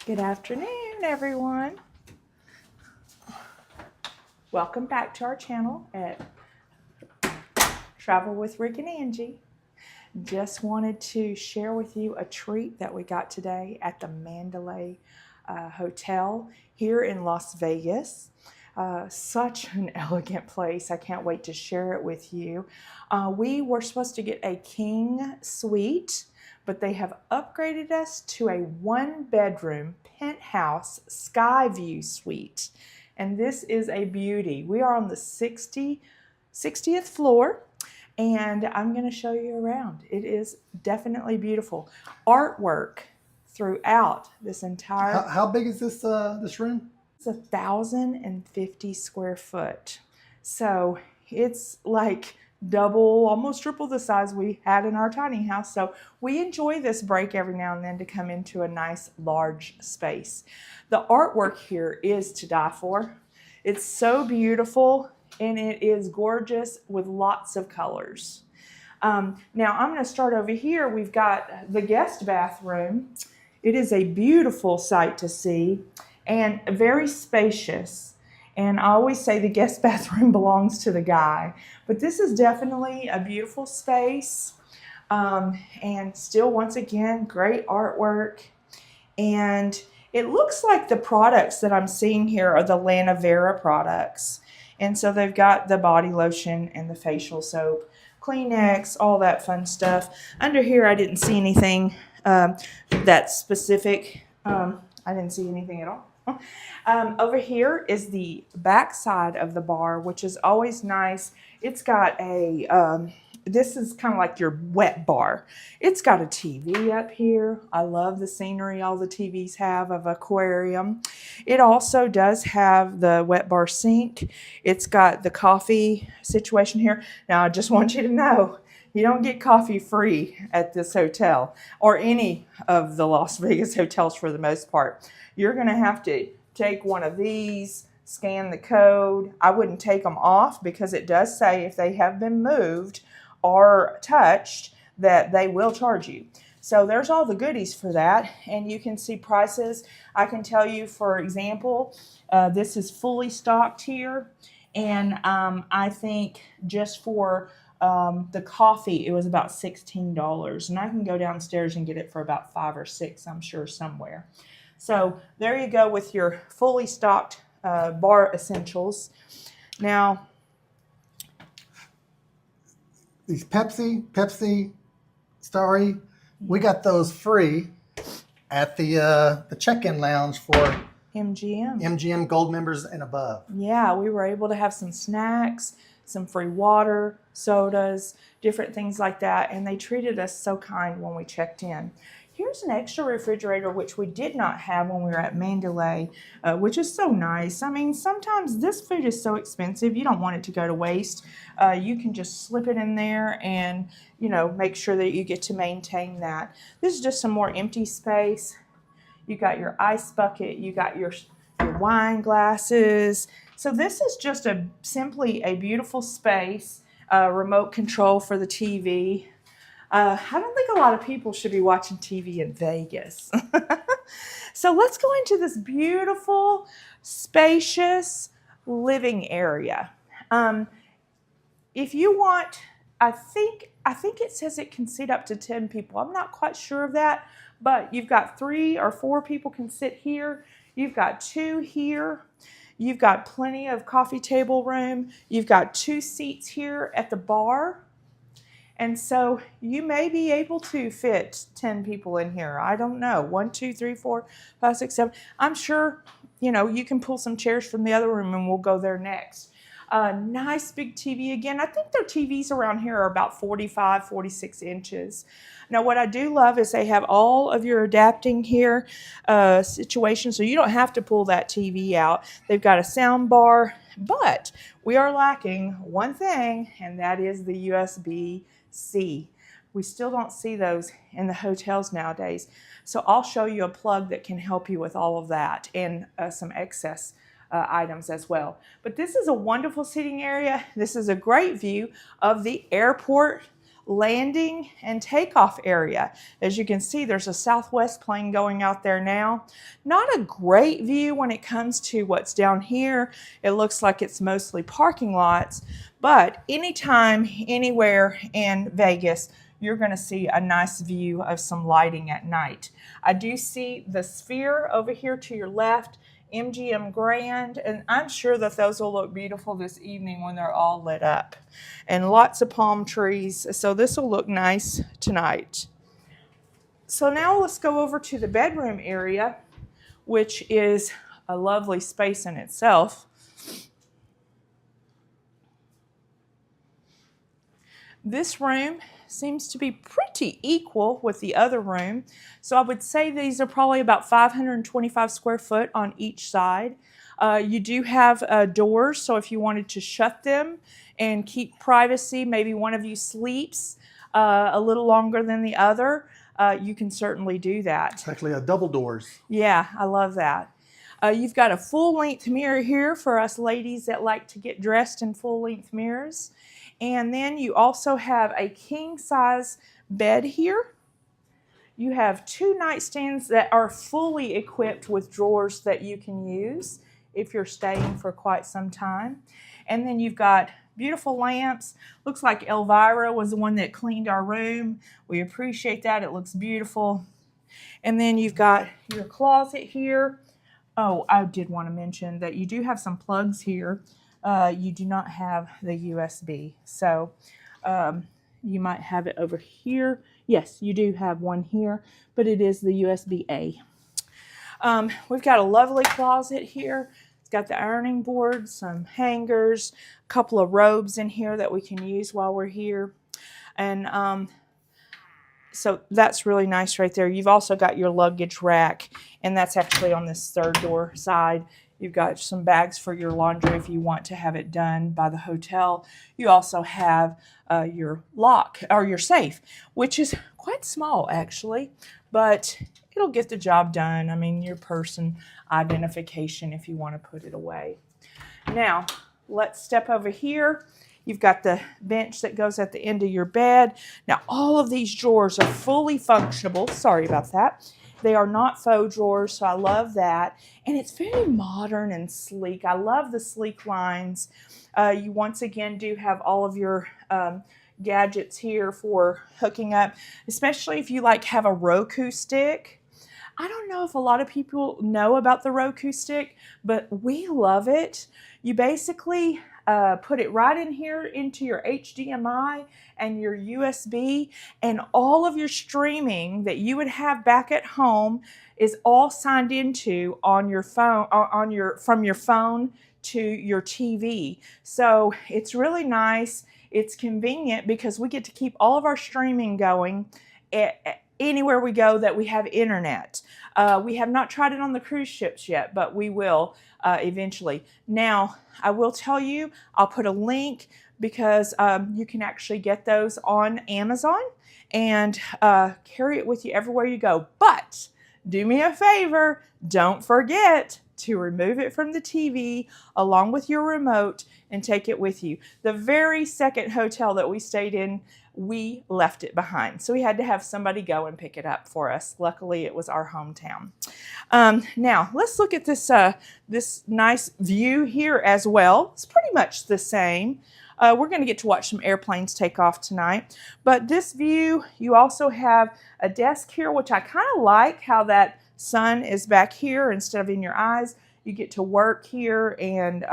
Good afternoon, everyone. Welcome back to our channel at Travel with Rick and Angie. Just wanted to share with you a treat that we got today at the Mandalay Hotel here in Las Vegas. Such an elegant place. I can't wait to share it with you. We were supposed to get a king suite, but they have upgraded us to a one-bedroom penthouse Sky View suite. And this is a beauty. We are on the 60th floor, and I'm going to show you around. It is definitely beautiful. Artwork throughout this entire... How big is this room? It's 1,050 square foot. So it's like double, almost triple the size we had in our tiny house. So we enjoy this break every now and then to come into a nice large space. The artwork here is to die for. It's so beautiful and it is gorgeous with lots of colors. Now I'm going to start over here. We've got the guest bathroom. It is a beautiful sight to see and very spacious. And I always say the guest bathroom belongs to the guy, but this is definitely a beautiful space. And still, once again, great artwork. And it looks like the products that I'm seeing here are the Lana Vera products. And so they've got the body lotion and the facial soap, Kleenex, all that fun stuff. Under here, I didn't see anything that's specific. I didn't see anything at all. Over here is the back side of the bar, which is always nice. It's got a, this is kind of like your wet bar. It's got a TV up here. I love the scenery all the TVs have of aquarium. It also does have the wet bar sink. It's got the coffee situation here. Now, I just want you to know, you don't get coffee free at this hotel or any of the Las Vegas hotels for the most part. You're going to have to take one of these, scan the code. I wouldn't take them off because it does say if they have been moved or touched that they will charge you. So there's all the goodies for that. And you can see prices. I can tell you, for example, this is fully stocked here. And I think just for the coffee, it was about $16. And I can go downstairs and get it for about $5 or $6, I'm sure, somewhere. So there you go with your fully stocked bar essentials. Now, These Pepsi, Starry, we got those free at the check-in lounge for MGM Gold members and above. Yeah, we were able to have some snacks, some free water, sodas, different things like that, and they treated us so kind when we checked in. Here's an extra refrigerator, which we did not have when we were at Mandalay, which is so nice. I mean, sometimes this food is so expensive, you don't want it to go to waste. You can just slip it in there and, you know, make sure that you get to maintain that. This is just some more empty space. You got your ice bucket, you got your wine glasses. So this is just simply a beautiful space, remote control for the TV. I don't think a lot of people should be watching TV in Vegas. So let's go into this beautiful, spacious living area. If you want, I think it says it can seat up to 10 people. I'm not quite sure of that, but you've got 3 or 4 people can sit here. You've got 2 here. You've got plenty of coffee table room. You've got 2 seats here at the bar. And so you may be able to fit 10 people in here. I don't know. 1, 2, 3, 4, 5, 6, 7. I'm sure, you know, you can pull some chairs from the other room and we'll go there next. Nice big TV again. I think their TVs around here are about 45, 46 inches. Now, what I do love is they have all of your adapting here situations, so you don't have to pull that TV out. They've got a sound bar, but we are lacking one thing, and that is the USB-C. We still don't see those in the hotels nowadays. So I'll show you a plug that can help you with all of that and some excess items as well. But this is a wonderful sitting area. This is a great view of the airport landing and takeoff area. As you can see, there's a Southwest plane going out there now. Not a great view when it comes to what's down here. It looks like it's mostly parking lots, but anytime, anywhere in Vegas, you're going to see a nice view of some lighting at night. I do see the Sphere over here to your left, MGM Grand, and I'm sure that those will look beautiful this evening when they're all lit up. And lots of palm trees, so this will look nice tonight. So now let's go over to the bedroom area, which is a lovely space in itself. This room seems to be pretty equal with the other room. So I would say these are probably about 525 square foot on each side. You do have doors, so if you wanted to shut them and keep privacy, maybe one of you sleeps a little longer than the other, you can certainly do that. It's actually a double doors. Yeah, I love that. You've got a full-length mirror here for us ladies that like to get dressed in full-length mirrors. And then you also have a king-size bed here. You have 2 nightstands that are fully equipped with drawers that you can use if you're staying for quite some time. And then you've got beautiful lamps. Looks like Elvira was the one that cleaned our room. We appreciate that. It looks beautiful. And then you've got your closet here. Oh, I did want to mention that you do have some plugs here. You do not have the USB. So you might have it over here. Yes, you do have one here, but it is the USB-A. We've got a lovely closet here. It's got the ironing board, some hangers, a couple of robes in here that we can use while we're here. And so that's really nice right there. You've also got your luggage rack, and that's actually on this third door side. You've got some bags for your laundry if you want to have it done by the hotel. You also have your lock or your safe, which is quite small actually, but it'll get the job done. I mean, your person identification if you want to put it away. Now, let's step over here. You've got the bench that goes at the end of your bed. Now, all of these drawers are fully functional. Sorry about that. They are not faux drawers, so I love that. And it's very modern and sleek. I love the sleek lines. You once again do have all of your gadgets here for hooking up, especially if you like have a Roku stick. I don't know if a lot of people know about the Roku stick, but we love it. You basically put it right in here into your HDMI and your USB, and all of your streaming that you would have back at home is all signed into on your phone, from your phone to your TV. So it's really nice. It's convenient because we get to keep all of our streaming going anywhere we go that we have internet. We have not tried it on the cruise ships yet, but we will eventually. Now, I will tell you, I'll put a link because you can actually get those on Amazon and carry it with you everywhere you go. But do me a favor, don't forget to remove it from the TV along with your remote and take it with you. The very second hotel that we stayed in, we left it behind. So we had to have somebody go and pick it up for us. Luckily, it was our hometown. Now, let's look at this, this nice view here as well. It's pretty much the same. We're going to get to watch some airplanes take off tonight. But this view, you also have a desk here, which I kind of like how that sun is back here instead of in your eyes. You get to work here and,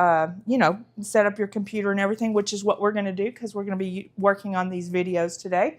you know, set up your computer and everything, which is what we're going to do because we're going to be working on these videos today.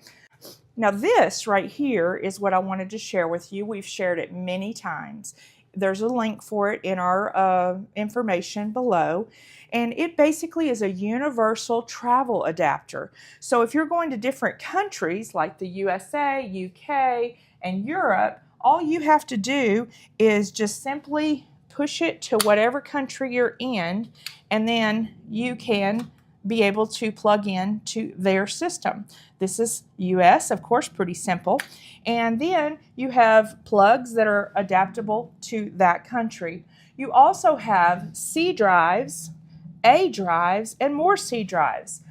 Now, this right here is what I wanted to share with you. We've shared it many times. There's a link for it in our information below. And it basically is a universal travel adapter. So if you're going to different countries like the USA, UK, and Europe, all you have to do is just simply push it to whatever country you're in, and then you can be able to plug in to their system. This is US, of course, pretty simple. And then you have plugs that are adaptable to that country. You also have C drives, A drives, and more C drives.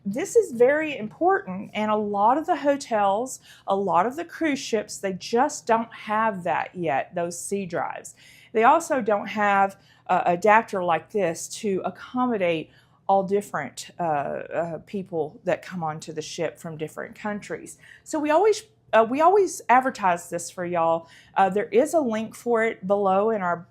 this is very important, and a lot of the hotels, a lot of the cruise ships, they just don't have that yet, those C drives. They also don't have an adapter like this to accommodate all different people that come onto the ship from different countries. So we always advertise this for y'all. There is a link for it below in our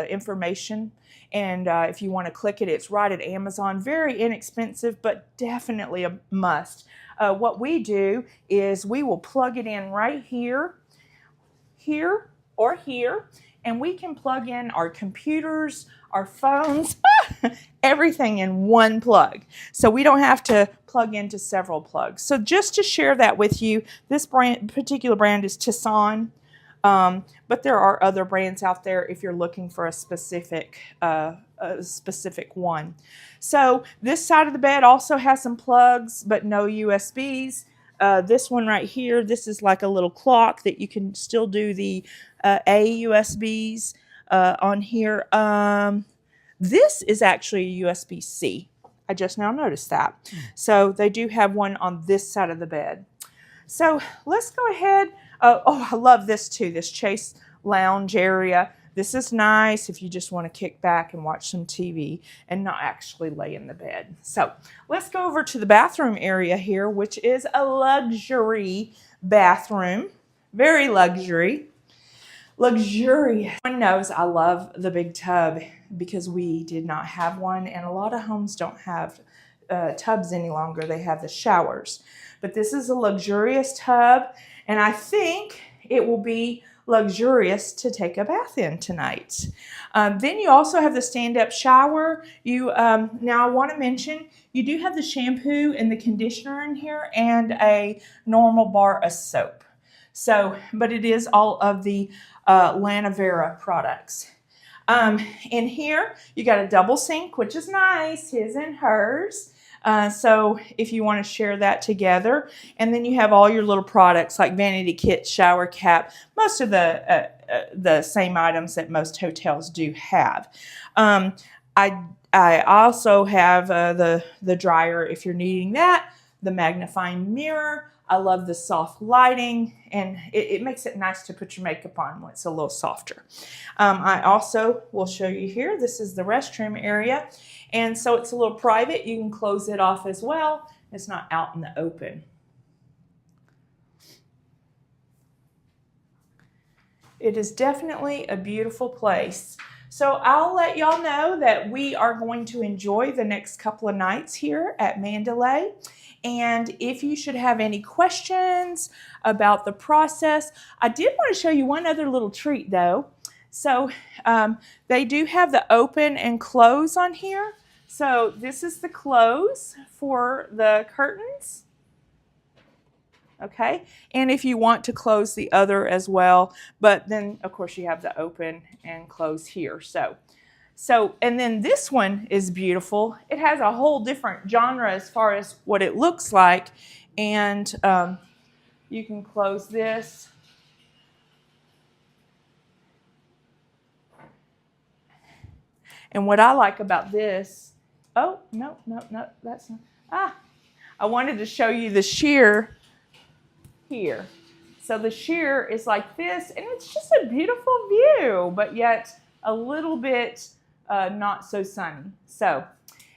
information. And if you want to click it, it's right at Amazon. Very inexpensive, but definitely a must. What we do is we will plug it in right here, here, or here. And we can plug in our computers, our phones, everything in one plug. So we don't have to plug into several plugs. So just to share that with you, this particular brand is Tissan. But there are other brands out there if you're looking for a specific one. So this side of the bed also has some plugs, but no USBs. This one right here, this is like a little clock that you can still do the A USBs on here. This is actually a USB-C. I just now noticed that. So they do have one on this side of the bed. So let's go ahead. Oh, I love this too, this Chase lounge area. This is nice if you just want to kick back and watch some TV and not actually lay in the bed. So let's go over to the bathroom area here, which is a luxury bathroom. Very luxurious. Everyone knows I love the big tub because we did not have one, and a lot of homes don't have tubs any longer. They have the showers. But this is a luxurious tub, and I think it will be luxurious to take a bath in tonight. Then you also have the stand-up shower. Now I want to mention, you do have the shampoo and the conditioner in here and a normal bar of soap. So, but it is all of the Lanavera products. In here, you got a double sink, which is nice, his and hers. So if you want to share that together, and then you have all your little products like vanity kit, shower cap, most of the same items that most hotels do have. I also have the dryer if you're needing that, the magnifying mirror. I love the soft lighting, and it makes it nice to put your makeup on when it's a little softer. I also will show you here, this is the restroom area, and so it's a little private. You can close it off as well. It's not out in the open. It is definitely a beautiful place. So I'll let y'all know that we are going to enjoy the next couple of nights here at Mandalay. And if you should have any questions about the process, I did want to show you one other little treat though. So they do have the open and close on here. So this is the close for the curtains. Okay, and if you want to close the other as well, but then of course you have the open and close here. So, and then this one is beautiful. It has a whole different genre as far as what it looks like, and you can close this. And what I like about this, oh, no, that's not, I wanted to show you the sheer here. So the sheer is like this, and it's just a beautiful view, but yet a little bit not so sunny. So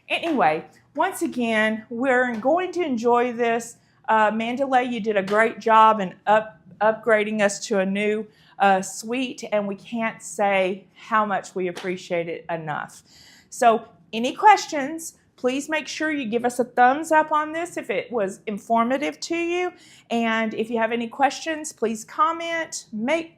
anyway, once again, we're going to enjoy this. Mandalay, you did a great job in upgrading us to a new suite, and we can't say how much we appreciate it enough. So any questions, please make sure you give us a thumbs up on this if it was informative to you. And if you have any questions, please comment,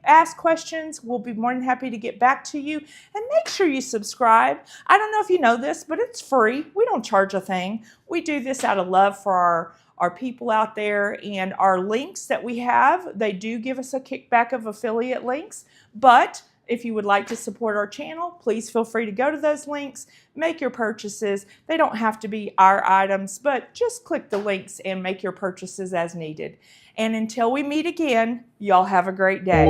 ask questions. We'll be more than happy to get back to you. And make sure you subscribe. I don't know if you know this, but it's free. We don't charge a thing. We do this out of love for our people out there, and our links that we have, they do give us a kickback of affiliate links. But if you would like to support our channel, please feel free to go to those links, make your purchases. They don't have to be our items, but just click the links and make your purchases as needed. And until we meet again, y'all have a great day.